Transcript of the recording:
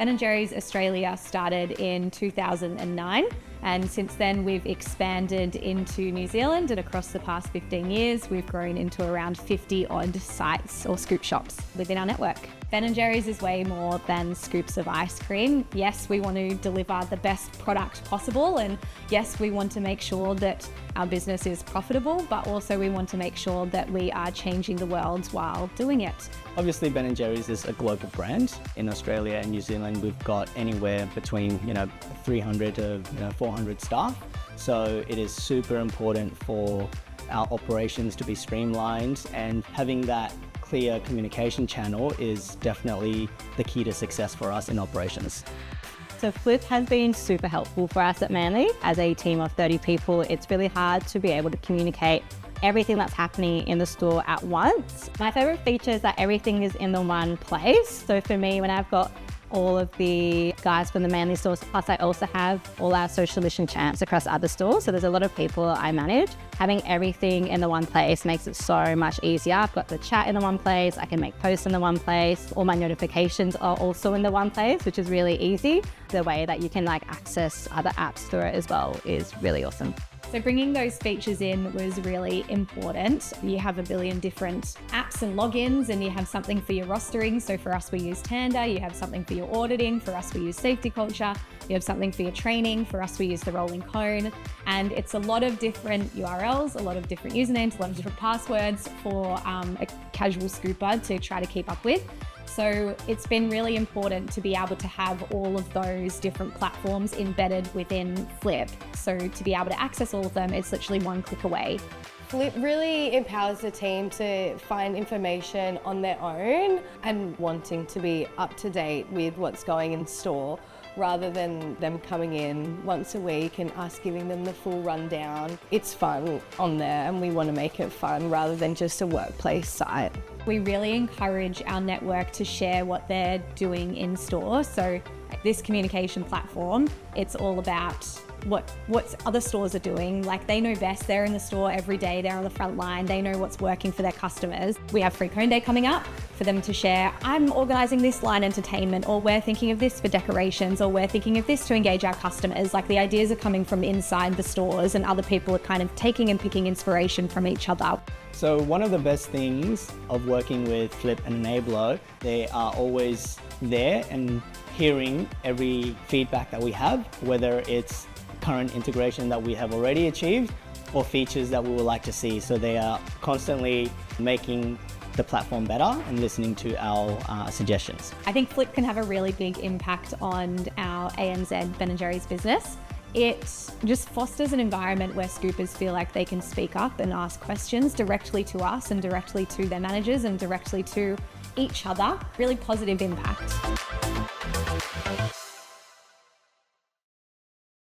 Ben & Jerry's Australia started in 2009. And since then, we've expanded into New Zealand, and across the past 15 years, we've grown into around 50 odd sites or scoop shops within our network. Ben & Jerry's is way more than scoops of ice cream. Yes, we want to deliver the best product possible, and yes, we want to make sure that our business is profitable, but also we want to make sure that we are changing the world while doing it. Obviously, Ben & Jerry's is a global brand. In Australia and New Zealand, we've got anywhere between 300 to 400 staff. So it is super important for our operations to be streamlined, and having that clear communication channel is definitely the key to success for us in operations. So Flip has been super helpful for us at Manly. As a team of 30 people, it's really hard to be able to communicate everything that's happening in the store at once. My favorite feature is that everything is in the one place. So for me, when I've got all of the guys from the Manly stores, plus I also have all our social mission champs across other stores. So there's a lot of people I manage. Having everything in the one place makes it so much easier. I've got the chat in the one place, I can make posts in the one place. All my notifications are also in the one place, which is really easy. The way that you can access other apps through it as well is really awesome. So bringing those features in was really important. You have a billion different apps and logins, and you have something for your rostering. So for us, we use Tanda. You have something for your auditing. For us, we use SafetyCulture. You have something for your training. For us, we use the rolling cone. And it's a lot of different URLs, a lot of different usernames, a lot of different passwords for a casual scooper to try to keep up with. So it's been really important to be able to have all of those different platforms embedded within Flip. So to be able to access all of them, it's literally one click away. Flip really empowers the team to find information on their own and wanting to be up to date with what's going in store, rather than them coming in once a week and us giving them the full rundown. It's fun on there, and we want to make it fun rather than just a workplace site. We really encourage our network to share what they're doing in store. So this communication platform, it's all about what other stores are doing. They know best. They're in the store every day. They're on the front line. They know what's working for their customers. We have Free Cone Day coming up for them to share. I'm organising this line entertainment, or we're thinking of this for decorations, or we're thinking of this to engage our customers. The ideas are coming from inside the stores, and other people are kind of taking and picking inspiration from each other. So one of the best things of working with Flip and Enabler, they are always there and hearing every feedback that we have, whether it's current integration that we have already achieved or features that we would like to see. So they are constantly making the platform better and listening to our suggestions. I think Flip can have a really big impact on our ANZ Ben & Jerry's business. It just fosters an environment where scoopers feel like they can speak up and ask questions directly to us and directly to their managers and directly to each other. Really positive impact.